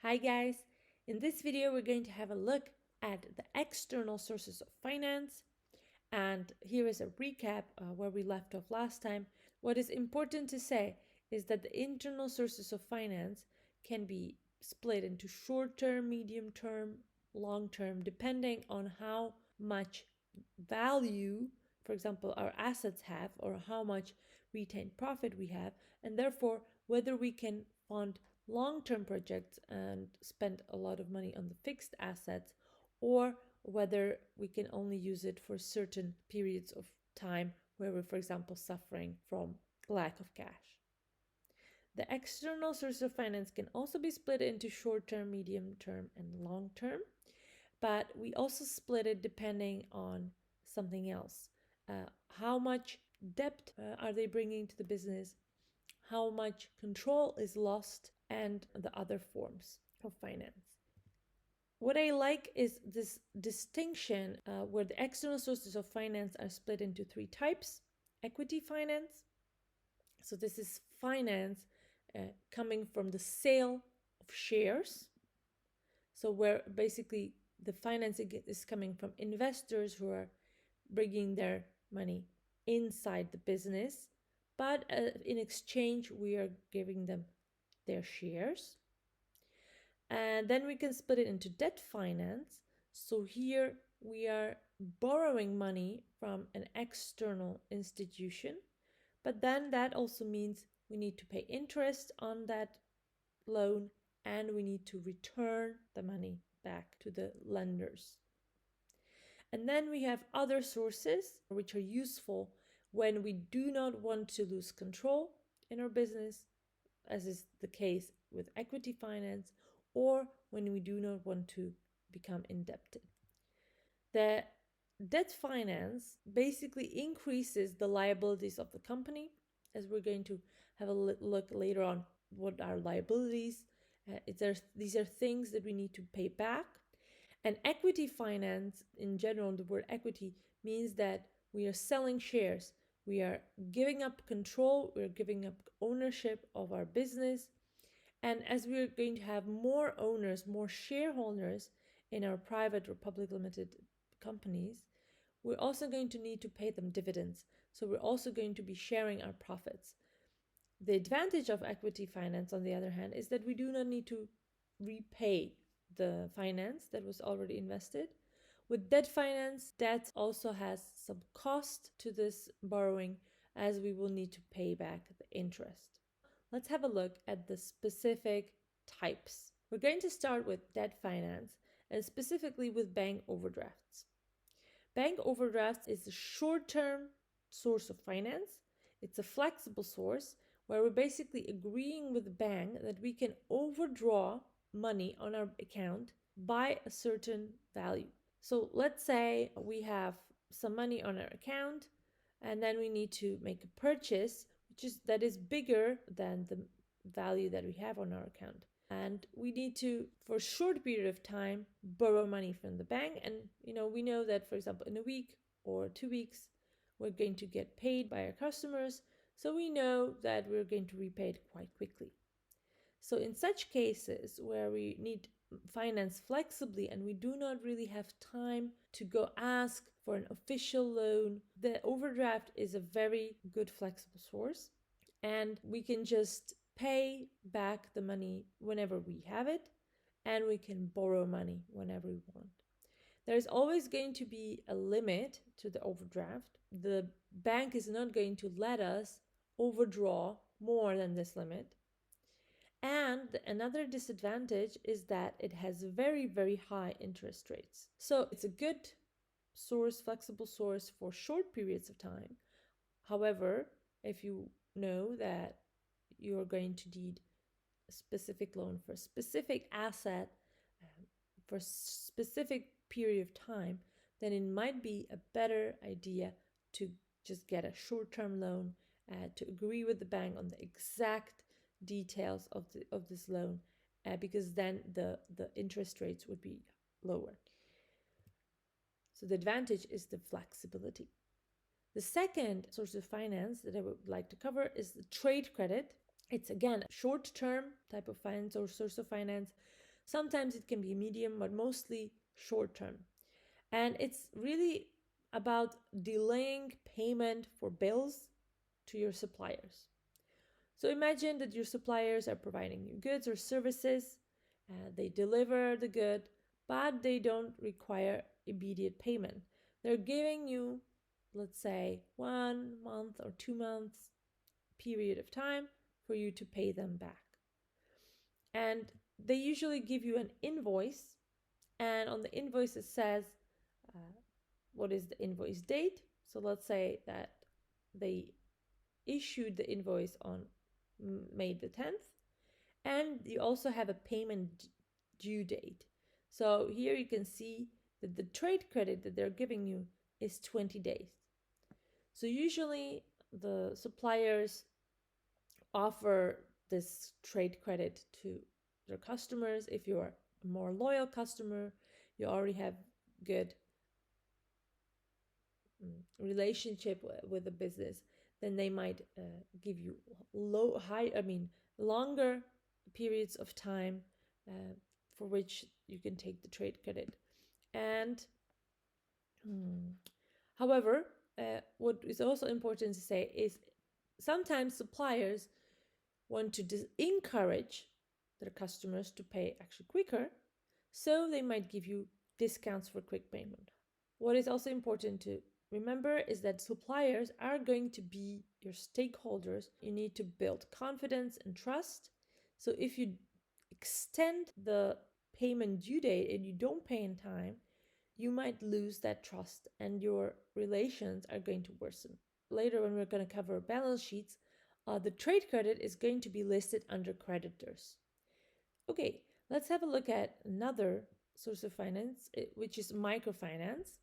Hi guys! In this video we're going to have a look at the external sources of finance, and here is a recap where we left off last time. What is important to say is that the internal sources of finance can be split into short-term, medium-term, long-term, depending on how much value, for example, our assets have, or how much retained profit we have, and therefore whether we can fund long-term projects and spend a lot of money on the fixed assets, or whether we can only use it for certain periods of time where we're, for example, suffering from lack of cash. The external source of finance can also be split into short-term, medium-term, and long-term, but we also split it depending on something else. How much debt are they bringing to the business? How much control is lost, and the other forms of finance. What I like is this distinction where the external sources of finance are split into three types. Equity finance. So this is finance coming from the sale of shares. So where basically the financing is coming from investors who are bringing their money inside the business, but in exchange we are giving them their shares. And then we can split it into debt finance. So here we are borrowing money from an external institution, but then that also means we need to pay interest on that loan and we need to return the money back to the lenders. And then we have other sources which are useful when we do not want to lose control in our business, as is the case with equity finance, or when we do not want to become indebted. The debt finance basically increases the liabilities of the company, as we're going to have a look later on what are liabilities. These are things that we need to pay back. And equity finance, in general, the word equity means that we are selling shares. We are giving up control, we're giving up ownership of our business. And as we're going to have more owners, more shareholders in our private or public limited companies, we're also going to need to pay them dividends. So we're also going to be sharing our profits. The advantage of equity finance, on the other hand, is that we do not need to repay the finance that was already invested. With debt finance, debt also has some cost to this borrowing, as we will need to pay back the interest. Let's have a look at the specific types. We're going to start with debt finance, and specifically with bank overdrafts. Bank overdrafts is a short-term source of finance. It's a flexible source where we're basically agreeing with the bank that we can overdraw money on our account by a certain value. So let's say we have some money on our account and then we need to make a purchase that is bigger than the value that we have on our account. And we need to, for a short period of time, borrow money from the bank. And, we know that, for example, in a week or 2 weeks, we're going to get paid by our customers. So we know that we're going to repay it quite quickly. So in such cases where we need finance flexibly and we do not really have time to go ask for an official loan, the overdraft is a very good flexible source, and we can just pay back the money whenever we have it, and we can borrow money whenever we want. There's always going to be a limit to the overdraft. The bank is not going to let us overdraw more than this limit. And another disadvantage is that it has very, very high interest rates. So it's a good source, flexible source for short periods of time. However, if you know that you're going to need a specific loan for a specific asset for a specific period of time, then it might be a better idea to just get a short-term loan, to agree with the bank on the exact details of this loan, because then the interest rates would be lower. So the advantage is the flexibility. The second source of finance that I would like to cover is the trade credit. It's again a short-term type of finance or source of finance. Sometimes it can be medium, but mostly short term. And it's really about delaying payment for bills to your suppliers. So imagine that your suppliers are providing you goods or services, they deliver the good, but they don't require immediate payment. They're giving you, let's say, 1 month or 2 months period of time for you to pay them back. And they usually give you an invoice, and on the invoice it says uh, what is the invoice date. So let's say that they issued the invoice on May the 10th, and you also have a payment due date. So here you can see that the trade credit that they're giving you is 20 days. So usually the suppliers offer this trade credit to their customers. If you're a more loyal customer, you already have good relationship with the business, then they might give you longer periods of time for which you can take the trade credit. And however, what is also important to say is sometimes suppliers want to encourage their customers to pay actually quicker, so they might give you discounts for quick payment. What is also important to remember is that suppliers are going to be your stakeholders. You need to build confidence and trust. So if you extend the payment due date and you don't pay in time, you might lose that trust and your relations are going to worsen. Later, when we're going to cover balance sheets, the trade credit is going to be listed under creditors. Okay, let's have a look at another source of finance, which is microfinance.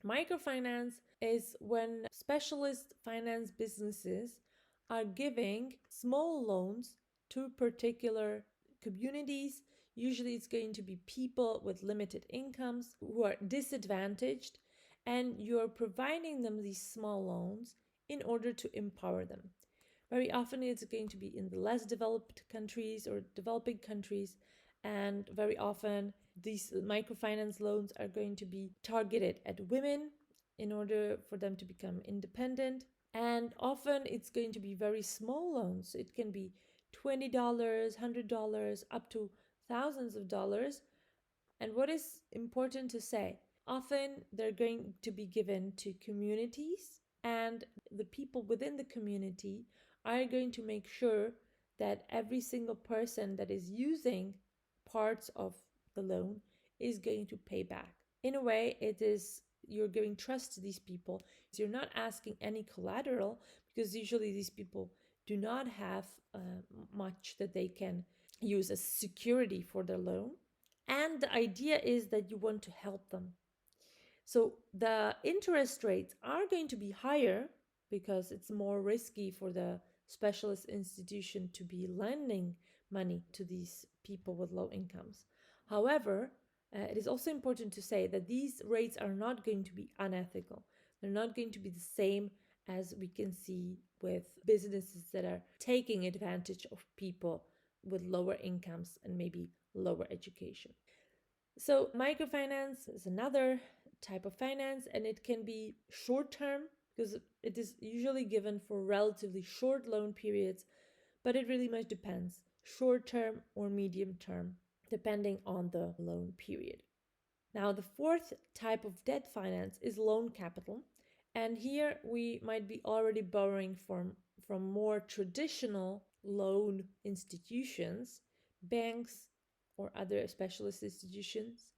Microfinance is when specialist finance businesses are giving small loans to particular communities. Usually, it's going to be people with limited incomes who are disadvantaged, and you're providing them these small loans in order to empower them. Very often, it's going to be in the less developed countries or developing countries, and very often, these microfinance loans are going to be targeted at women in order for them to become independent. And often it's going to be very small loans. It can be $20, $100, up to thousands of dollars. And what is important to say, often they're going to be given to communities, and the people within the community are going to make sure that every single person that is using parts of the loan is going to pay back. In a way, it is you're giving trust to these people. You're not asking any collateral because usually these people do not have much that they can use as security for their loan. And the idea is that you want to help them. So the interest rates are going to be higher because it's more risky for the specialist institution to be lending money to these people with low incomes. However, it is also important to say that these rates are not going to be unethical. They're not going to be the same as we can see with businesses that are taking advantage of people with lower incomes and maybe lower education. So, microfinance is another type of finance, and it can be short term because it is usually given for relatively short loan periods, but it really much depends short term or medium term, depending on the loan period. Now, the fourth type of debt finance is loan capital, and here we might be already borrowing from more traditional loan institutions, banks, or other specialist institutions.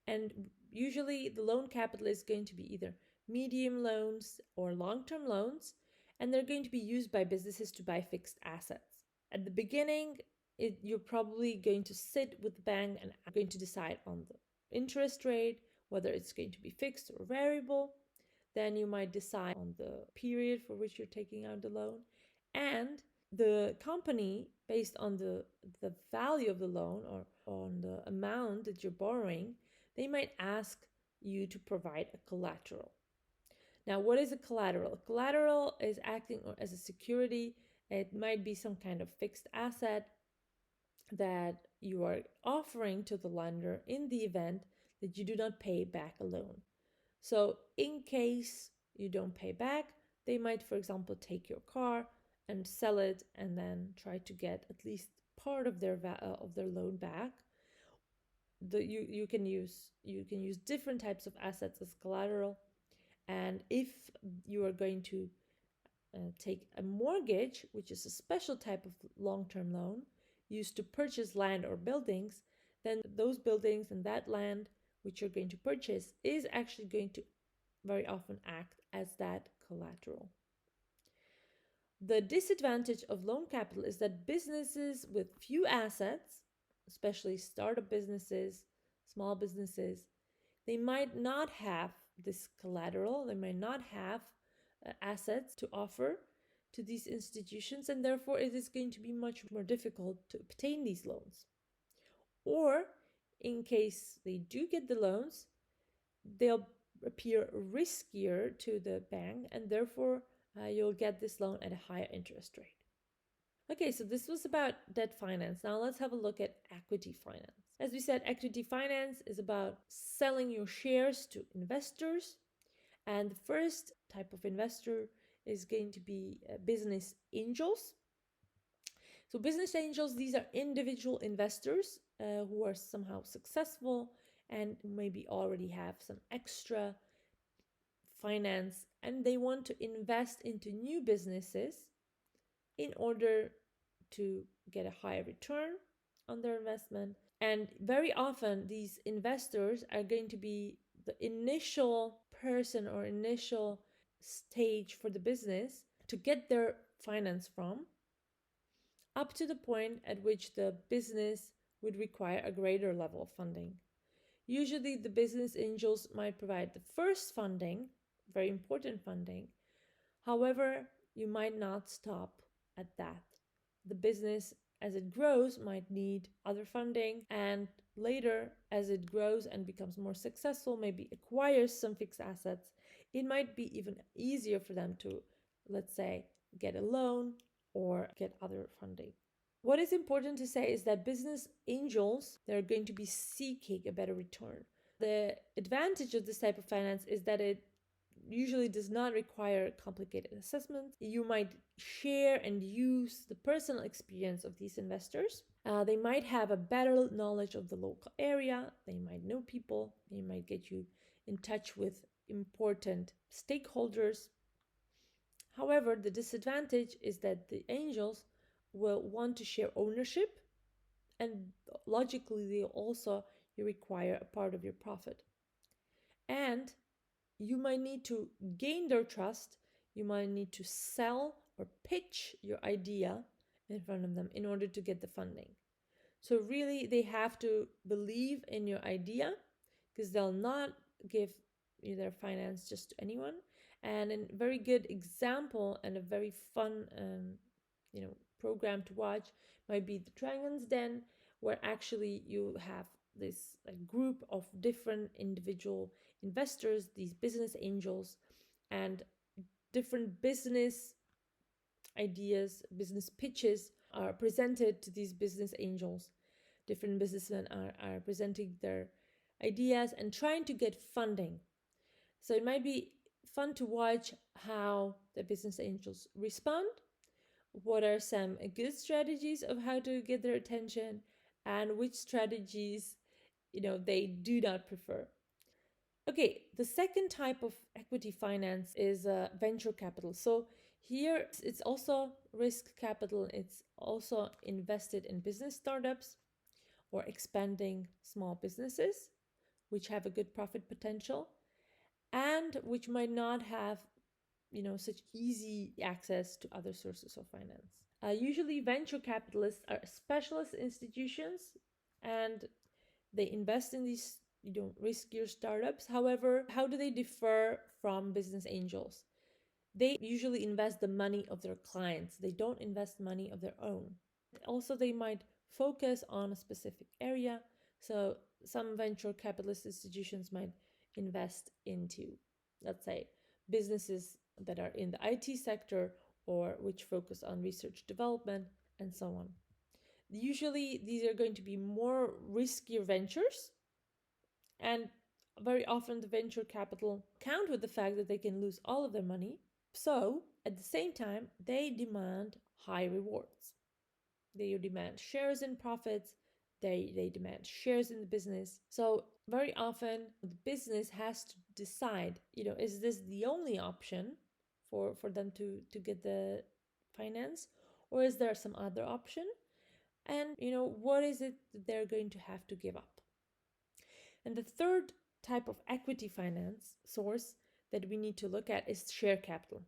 And usually the loan capital is going to be either medium loans or long-term loans, and they're going to be used by businesses to buy fixed assets. At the beginning, you're probably going to sit with the bank and are going to decide on the interest rate, whether it's going to be fixed or variable. Then you might decide on the period for which you're taking out the loan. And the company, based on the value of the loan or on the amount that you're borrowing, they might ask you to provide a collateral. Now, what is a collateral? A collateral is acting as a security. It might be some kind of fixed asset that you are offering to the lender in the event that you do not pay back a loan. So, in case you don't pay back, they might, for example, take your car and sell it and then try to get at least part of their loan back. You can use different types of assets as collateral, and if you are going to take a mortgage, which is a special type of long-term loan used to purchase land or buildings, then those buildings and that land which you're going to purchase is actually going to very often act as that collateral. The disadvantage of loan capital is that businesses with few assets, especially startup businesses, small businesses, they might not have this collateral, they might not have assets to offer to these institutions, and therefore it is going to be much more difficult to obtain these loans. Or, in case they do get the loans, they'll appear riskier to the bank, and therefore you'll get this loan at a higher interest rate. Okay, so this was about debt finance. Now let's have a look at equity finance. As we said, equity finance is about selling your shares to investors. And the first type of investor is going to be business angels. So business angels, these are individual investors who are somehow successful and maybe already have some extra finance, and they want to invest into new businesses in order to get a higher return on their investment. And very often these investors are going to be the initial person or initial stage for the business to get their finance from, up to the point at which the business would require a greater level of funding. Usually the business angels might provide the first funding, very important funding. However, you might not stop at that. The business, as it grows, might need other funding, and later, as it grows and becomes more successful, maybe acquires some fixed assets, it might be even easier for them to, let's say, get a loan or get other funding. What is important to say is that business angels, they're going to be seeking a better return. The advantage of this type of finance is that it usually does not require complicated assessments. You might share and use the personal experience of these investors. They might have a better knowledge of the local area. They might know people. They might get you in touch with important stakeholders. However, the disadvantage is that the angels will want to share ownership, and logically they also require a part of your profit. And you might need to gain their trust. You might need to sell or pitch your idea in front of them in order to get the funding. So really, they have to believe in your idea, because they'll not give you their finance just to anyone. And a very good example and a very fun program to watch might be the Dragon's Den, where actually you have this group of different individual investors, these business angels, and different business ideas, business pitches are presented to these business angels. Different businessmen are presenting their ideas and trying to get funding. So it might be fun to watch how the business angels respond, what are some good strategies of how to get their attention, and which strategies they do not prefer. Okay, the second type of equity finance is venture capital. So here it's also risk capital. It's also invested in business startups or expanding small businesses which have a good profit potential and which might not have such easy access to other sources of finance. Usually venture capitalists are specialist institutions, and they invest in these riskier startups. However, how do they differ from business angels? They usually invest the money of their clients. They don't invest money of their own. Also, they might focus on a specific area. So some venture capitalist institutions might invest into, let's say, businesses that are in the IT sector or which focus on research development and so on. Usually, these are going to be more riskier ventures, and very often the venture capital count with the fact that they can lose all of their money. So, at the same time, they demand high rewards. They demand shares in profits. They demand shares in the business. So very often the business has to decide, is this the only option for them to get the finance, or is there some other option? And what is it that they're going to have to give up? And the third type of equity finance source that we need to look at is share capital.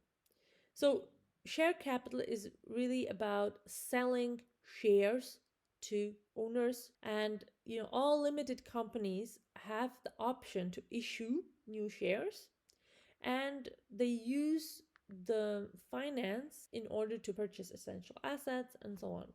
So share capital is really about selling shares to owners, and all limited companies have the option to issue new shares, and they use the finance in order to purchase essential assets and so on.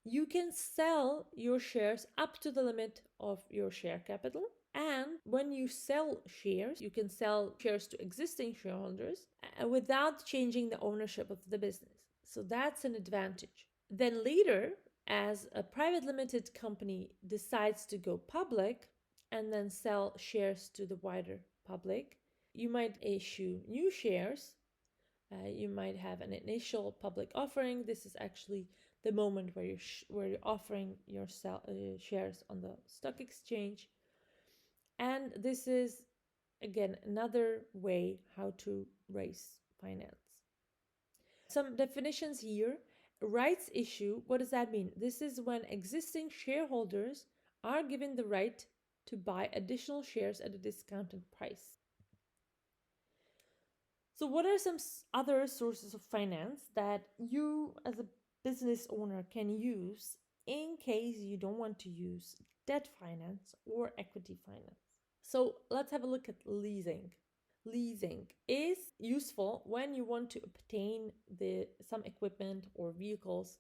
You can sell your shares up to the limit of your share capital. And when you sell shares, you can sell shares to existing shareholders without changing the ownership of the business. So that's an advantage. Then later, as a private limited company decides to go public and then sell shares to the wider public, you might issue new shares. You might have an initial public offering. This is actually the moment where you're offering your shares on the stock exchange. And this is, again, another way how to raise finance. Some definitions here. Rights issue, what does that mean? This is when existing shareholders are given the right to buy additional shares at a discounted price. So, what are some other sources of finance that you as a business owner can use in case you don't want to use debt finance or equity finance? So, let's have a look at leasing. Leasing is useful when you want to obtain some equipment or vehicles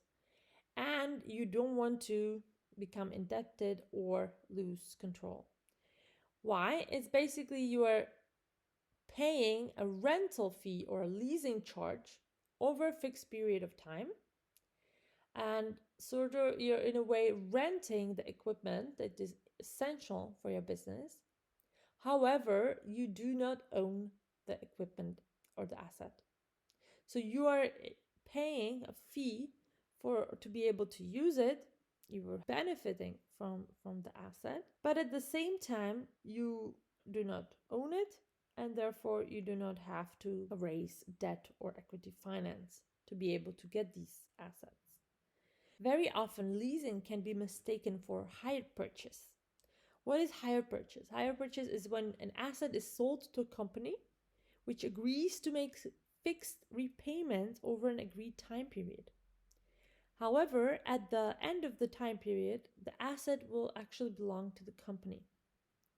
and you don't want to become indebted or lose control. Why? It's basically you are paying a rental fee or a leasing charge over a fixed period of time, and sort of you're in a way renting the equipment that is essential for your business. However, you do not own the equipment or the asset. So you are paying a fee to be able to use it. You are benefiting from the asset, but at the same time, you do not own it, and therefore you do not have to raise debt or equity finance to be able to get these assets. Very often, leasing can be mistaken for hire purchase. What is hire purchase? Hire purchase is when an asset is sold to a company which agrees to make fixed repayments over an agreed time period. However, at the end of the time period, the asset will actually belong to the company.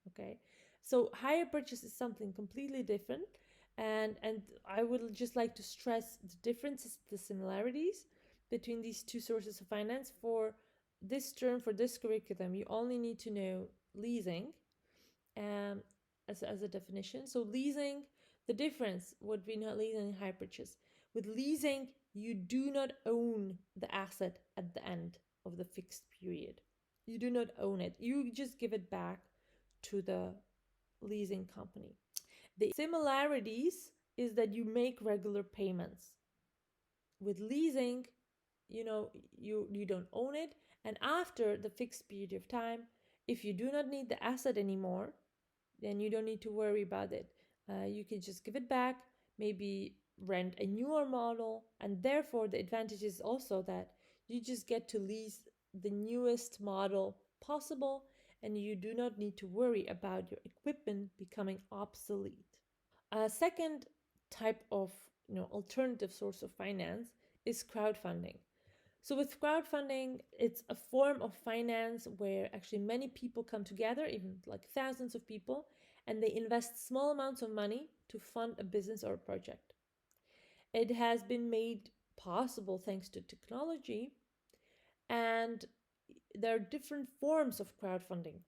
Okay, so hire purchase is something completely different, and I would just like to stress the differences, the similarities between these two sources of finance. For this term, for this curriculum, you only need to know leasing as a definition. So leasing, the difference would be not leasing and hire purchase. With leasing, you do not own the asset at the end of the fixed period. You do not own it. You just give it back to the leasing company. The similarities is that you make regular payments. With leasing, you don't own it, and after the fixed period of time, if you do not need the asset anymore, then you don't need to worry about it. You can just give it back, maybe rent a newer model, and therefore the advantage is also that you just get to lease the newest model possible, and you do not need to worry about your equipment becoming obsolete. A second type of alternative source of finance is crowdfunding. So with crowdfunding, it's a form of finance where actually many people come together, even like thousands of people, and they invest small amounts of money to fund a business or a project. It has been made possible thanks to technology, and there are different forms of crowdfunding.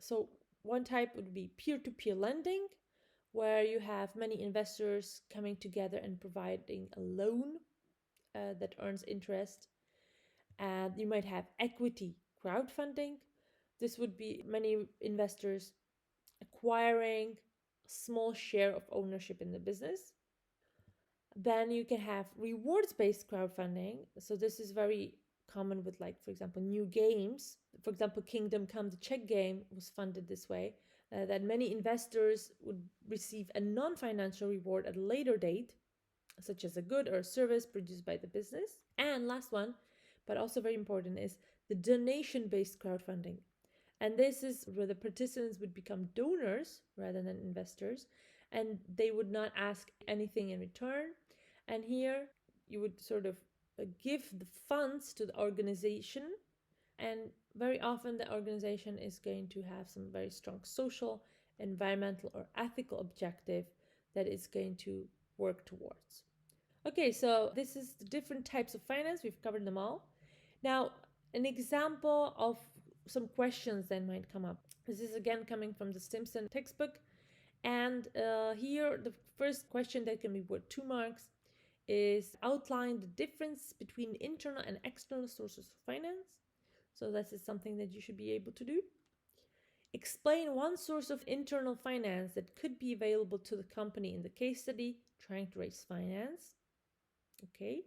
So one type would be peer-to-peer lending, where you have many investors coming together and providing a loan that earns interest. You might have equity crowdfunding. This would be many investors acquiring a small share of ownership in the business. Then you can have rewards based crowdfunding. So this is very common with, like, for example, new games. For example, Kingdom Come, the Czech game, was funded this way. That many investors would receive a non-financial reward at a later date, such as a good or a service produced by the business. And last one, but also very important, is the donation based crowdfunding. And this is where the participants would become donors rather than investors, and they would not ask anything in return. And here you would sort of give the funds to the organization, and very often the organization is going to have some very strong social, environmental, or ethical objective that it's going to work towards. Okay, so this is the different types of finance. We've covered them all. Now, an example of some questions that might come up. This is again coming from the Stimson textbook. And here, the first question that can be worth 2 marks is outline the difference between internal and external sources of finance. So this is something that you should be able to do. Explain one source of internal finance that could be available to the company in the case study trying to raise finance. Okay.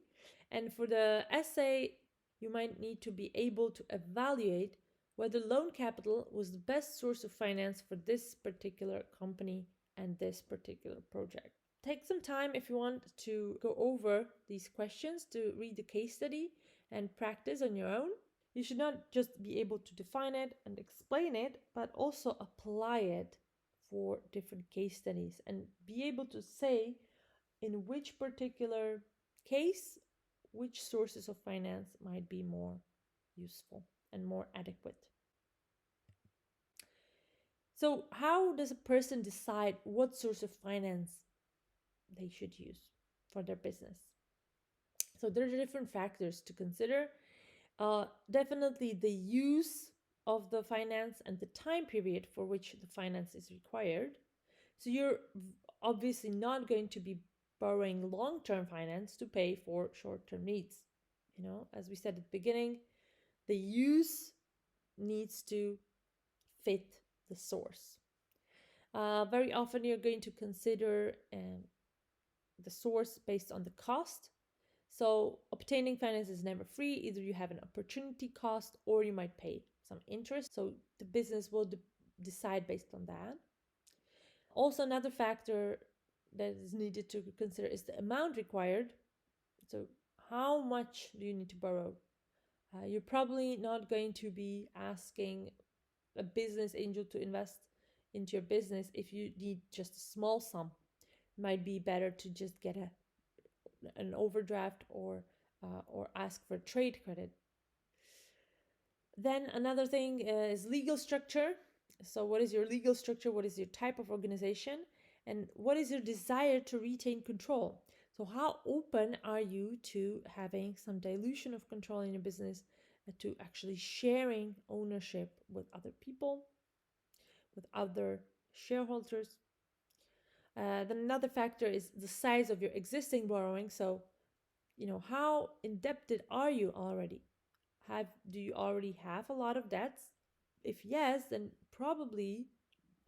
And for the essay, you might need to be able to evaluate whether loan capital was the best source of finance for this particular company and this particular project. Take some time if you want to go over these questions, to read the case study and practice on your own. You should not just be able to define it and explain it, but also apply it for different case studies and be able to say in which particular case which sources of finance might be more useful and more adequate. So, how does a person decide what source of finance they should use for their business? So, there are different factors to consider. Definitely the use of the finance and the time period for which the finance is required. So, you're obviously not going to be borrowing long-term finance to pay for short-term needs. As we said at the beginning, the use needs to fit the source. Very often you're going to consider the source based on the cost. So obtaining finance is never free. Either you have an opportunity cost or you might pay some interest. So the business will decide based on that. Also, another factor that is needed to consider is the amount required. So how much do you need to borrow? You're probably not going to be asking a business angel to invest into your business if you need just a small sum. It might be better to just get an overdraft or ask for trade credit. Then another thing is legal structure. So what is your legal structure? What is your type of organization? And what is your desire to retain control? So how open are you to having some dilution of control in your business, to actually sharing ownership with other people, with other shareholders? Then another factor is the size of your existing borrowing. So, how indebted are you already? Do you already have a lot of debts? If yes, then probably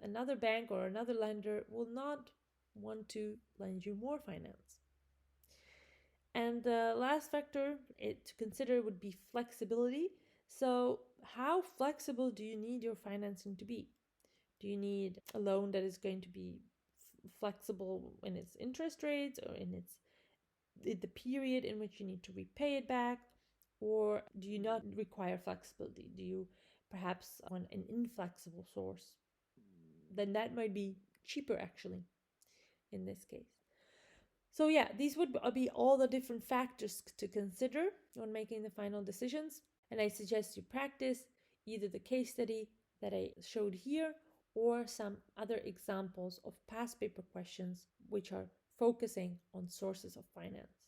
another bank or another lender will not want to lend you more finance. And the last factor to consider would be flexibility. So, how flexible do you need your financing to be? Do you need a loan that is going to be flexible in its interest rates or in the period in which you need to repay it back? Or do you not require flexibility? Do you perhaps want an inflexible source? Then that might be cheaper actually in this case. So yeah, these would be all the different factors to consider when making the final decisions. And I suggest you practice either the case study that I showed here or some other examples of past paper questions which are focusing on sources of finance.